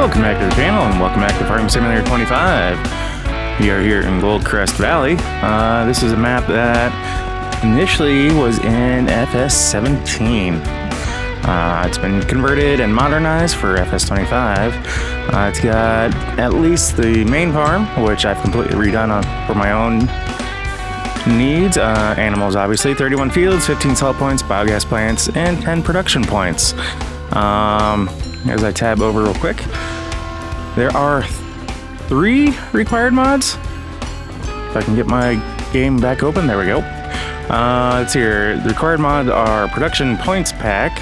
Welcome back to the channel and welcome back to Farming Simulator 25. We are here in Goldcrest Valley. This is a map that initially was in FS17. It's been converted and modernized for FS25. It's got at least the main farm, which I've completely redone for my own needs. Animals, obviously. 31 fields, 15 salt points, biogas plants, and 10 production points. As I tab over real quick, there are 3 required mods. If I can get my game back open, there we go. Let's see here. The required mods are Production Points Pack,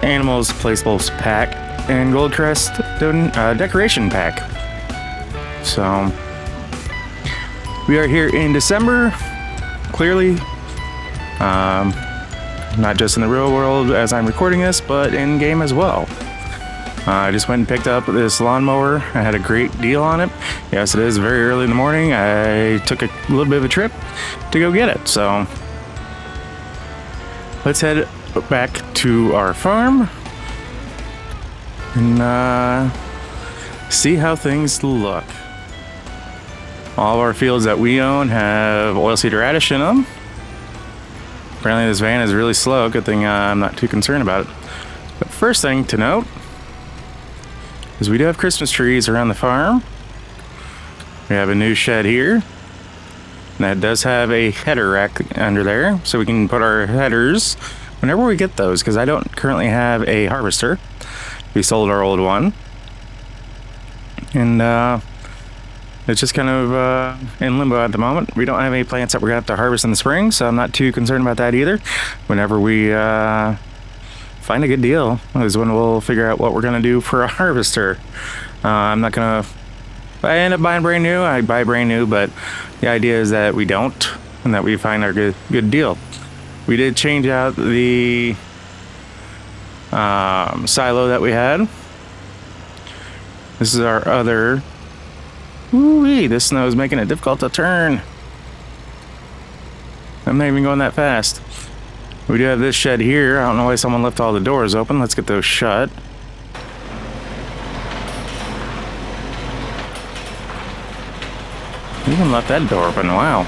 Animals Placeables Pack, and Goldcrest Decoration Pack. So, we are here in December, clearly. Not just in the real world as I'm recording this, but in game as well. I just went and picked up this lawnmower. I had a great deal on it. Yes, it is very early in the morning. I took a little bit of a trip to go get it. So let's head back to our farm and see how things look. All of our fields that we own have oilseed radish in them. Apparently this van is really slow. Good thing I'm not too concerned about it. But first thing to note is we do have Christmas trees around the farm. We have a new shed here. And that does have a header rack under there, so we can put our headers whenever we get those, because I don't currently have a harvester. We sold our old one. And it's just kind of in limbo at the moment. We don't have any plants that we're going to have to harvest in the spring, so I'm not too concerned about that either. Whenever we find a good deal is when we'll figure out what we're going to do for a harvester. I'm not going to... If I end up buying brand new, I buy brand new, but the idea is that we don't, and that we find our good deal. We did change out the silo that we had. This is our other... Ooh-wee, this snow is making it difficult to turn. I'm not even going that fast. We do have this shed here. I don't know why someone left all the doors open. Let's get those shut. Even left that door open. Wow.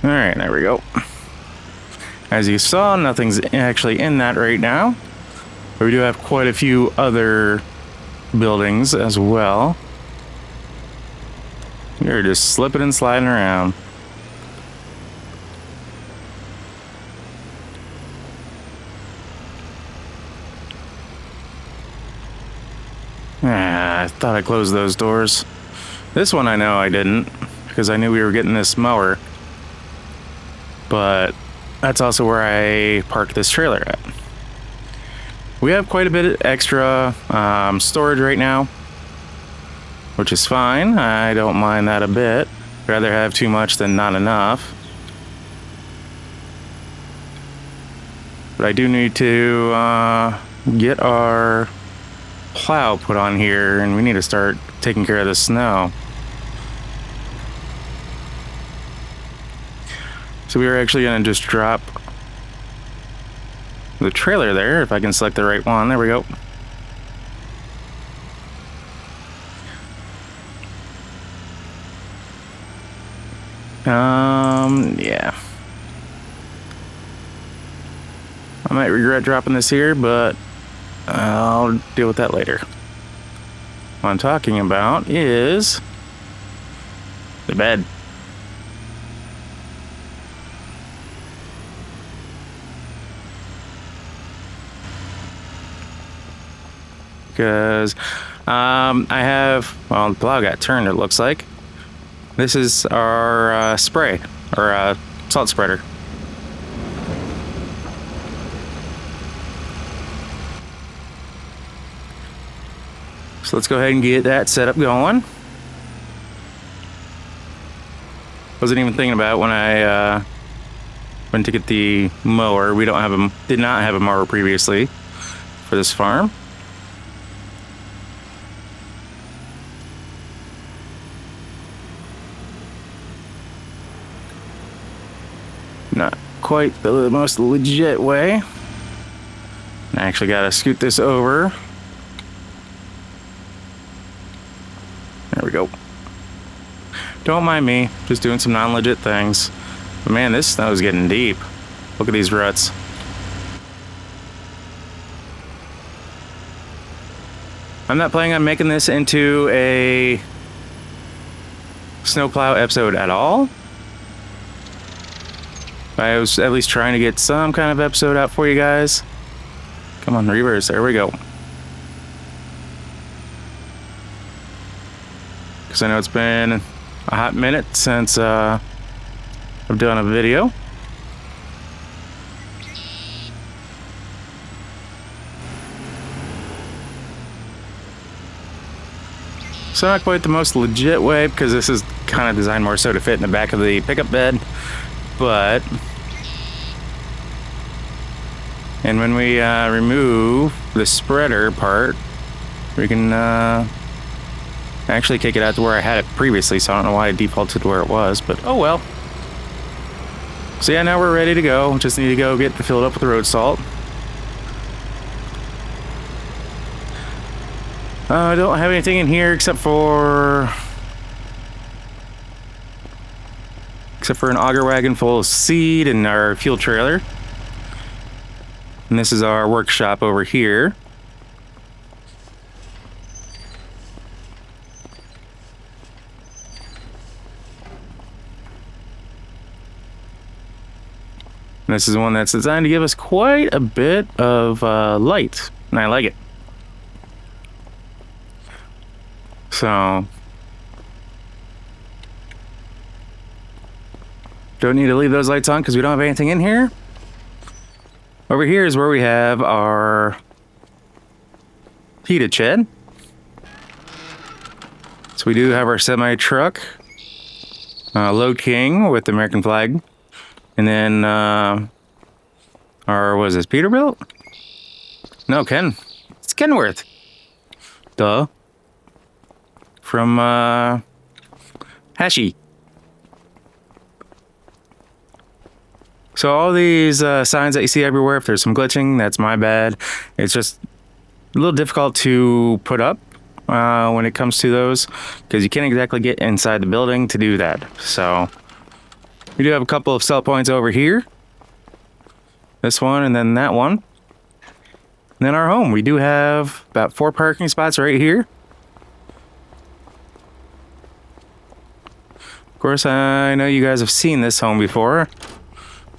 Alright, there we go. As you saw, nothing's actually in that right now. But we do have quite a few other buildings as well. You're just slipping and sliding around. I thought I closed those doors. This one I know I didn't, because I knew we were getting this mower. But that's also where I parked this trailer at. We have quite a bit of extra storage right now, which is fine. I don't mind that a bit. Rather have too much than not enough. But I do need to get our plow put on here, and we need to start taking care of the snow. So we are actually going to just drop the trailer there, if I can select the right one. There we go. Yeah. I might regret dropping this here, but I'll deal with that later. What I'm talking about is the bed. Because I have, well, the plow got turned, it looks like. This is our spray, or salt spreader. So let's go ahead and get that set up going. Wasn't even thinking about when I went to get the mower. We don't have did not have a mower previously for this farm. Not quite the most legit way. I actually gotta scoot this over. There we go. Don't mind me, just doing some non-legit things. But man, this snow is getting deep. Look at these ruts. I'm not planning on making this into a snowplow episode at all. I was at least trying to get some kind of episode out for you guys. Come on, reverse, there we go. Because I know it's been a hot minute since I've done a video. So not quite the most legit way, because this is kind of designed more so to fit in the back of the pickup bed, but... And when we remove the spreader part, we can actually kick it out to where I had it previously, so I don't know why it defaulted to where it was, but oh well. So yeah, now we're ready to go. Just need to go get filled up with the road salt. I don't have anything in here except for an auger wagon full of seed and our fuel trailer. And this is our workshop over here. And this is one that's designed to give us quite a bit of light, and I like it. So, don't need to leave those lights on because we don't have anything in here. Over here is where we have our heated shed. So we do have our semi truck, Load King with the American flag, and then our, what is this, Peterbilt? No, Ken. It's Kenworth. Duh. From Hashi. So all these signs that you see everywhere, if there's some glitching, that's my bad. It's just a little difficult to put up when it comes to those, because you can't exactly get inside the building to do that. So we do have a couple of sell points over here. This one and then that one. And then our home. We do have about 4 parking spots right here. Of course, I know you guys have seen this home before.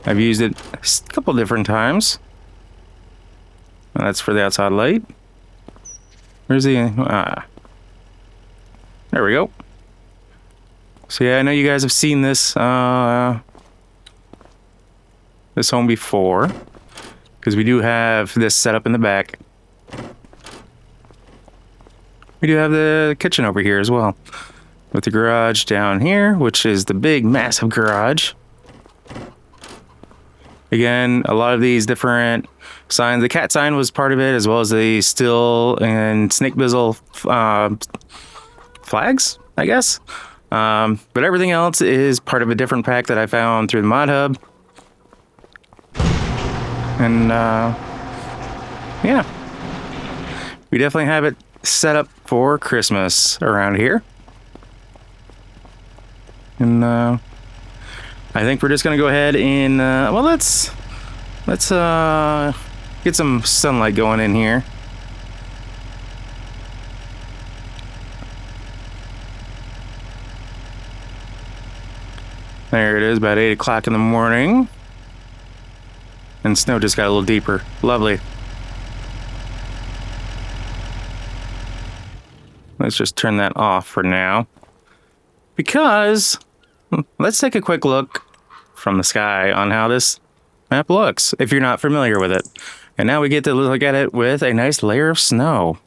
I've used it a couple different times. That's for the outside light. Where's the... there we go. So yeah, I know you guys have seen this this home before, because we do have this set up in the back. We do have the kitchen over here as well, with the garage down here, which is the big, massive garage. Again, a lot of these different signs. The cat sign was part of it, as well as the still and snake bizzle flags, I guess. But everything else is part of a different pack that I found through the mod hub. And yeah, we definitely have it set up for Christmas around here. And I think we're just gonna go ahead and well, let's get some sunlight going in here. There it is, about 8 o'clock in the morning. And snow just got a little deeper. Lovely. Let's just turn that off for now. Because let's take a quick look from the sky on how this map looks, if you're not familiar with it. And now we get to look at it with a nice layer of snow.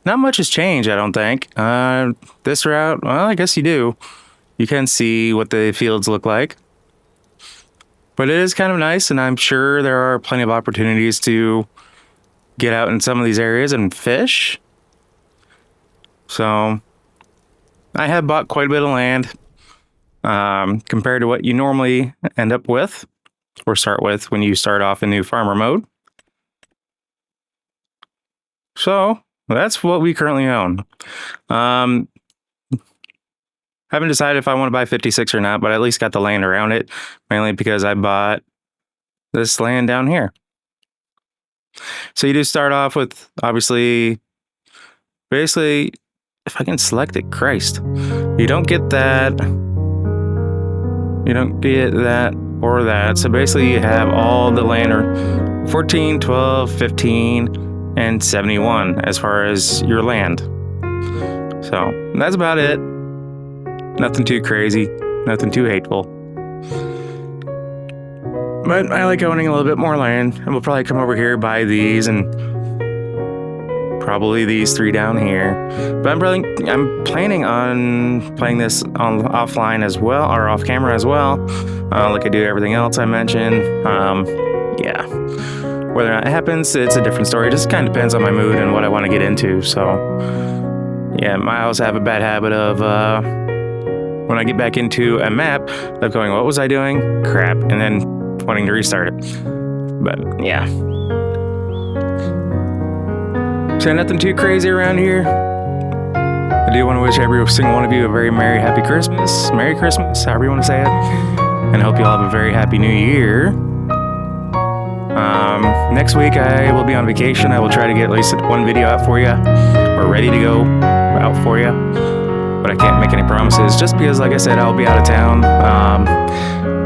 Not much has changed, I don't think. This route, well, I guess you do. You can see what the fields look like. But it is kind of nice, and I'm sure there are plenty of opportunities to get out in some of these areas and fish. So I have bought quite a bit of land compared to what you normally end up with or start with when you start off in new farmer mode. So that's what we currently own. Haven't decided if I want to buy 56 or not, but I at least got the land around it, mainly because I bought this land down here. So you do start off with, obviously, basically, if I can select it, Christ, you don't get that. You don't get that or that. So basically you have all the land, or 14, 12, 15, and 71 as far as your land. So that's about it. Nothing too crazy, nothing too hateful. But I like owning a little bit more land, and we'll probably come over here, buy these, and probably these 3 down here. But I'm planning on playing this on offline as well, or off camera as well, like I do everything else I mentioned. Yeah, whether or not it happens, it's a different story. It just kind of depends on my mood and what I want to get into. So yeah, I also have a bad habit of when I get back into a map of going, what was I doing? Crap, and then wanting to restart it. But yeah. So nothing too crazy around here. I do want to wish every single one of you a very Merry Christmas, however you want to say it. And I hope you all have a very happy new year. Next week I will be on vacation. I will try to get at least one video out for you, or ready to go out for you. But I can't make any promises just because, like I said, I'll be out of town.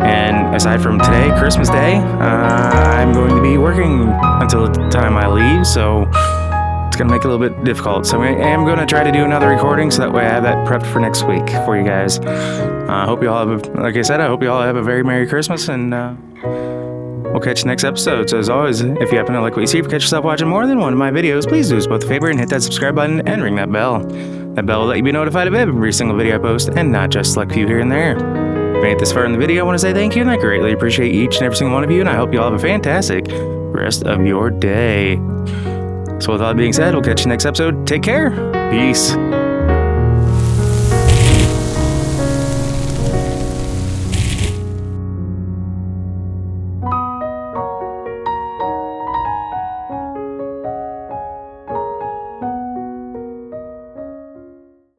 And aside from today, Christmas Day, I'm going to be working until the time I leave, so it's going to make it a little bit difficult. So I am going to try to do another recording so that way I have that prepped for next week for you guys. I hope you all have, like I said, I hope you all have a very Merry Christmas, and we'll catch you next episode. So as always, if you happen to like what you see, if you catch yourself watching more than one of my videos, please do us both a favor and hit that subscribe button and ring that bell. That bell will let you be notified of every single video I post, and not just select few here and there. If you made it this far in the video, I want to say thank you, and I greatly appreciate each and every single one of you, and I hope you all have a fantastic rest of your day. So with all that being said, we'll catch you next episode. Take care. Peace.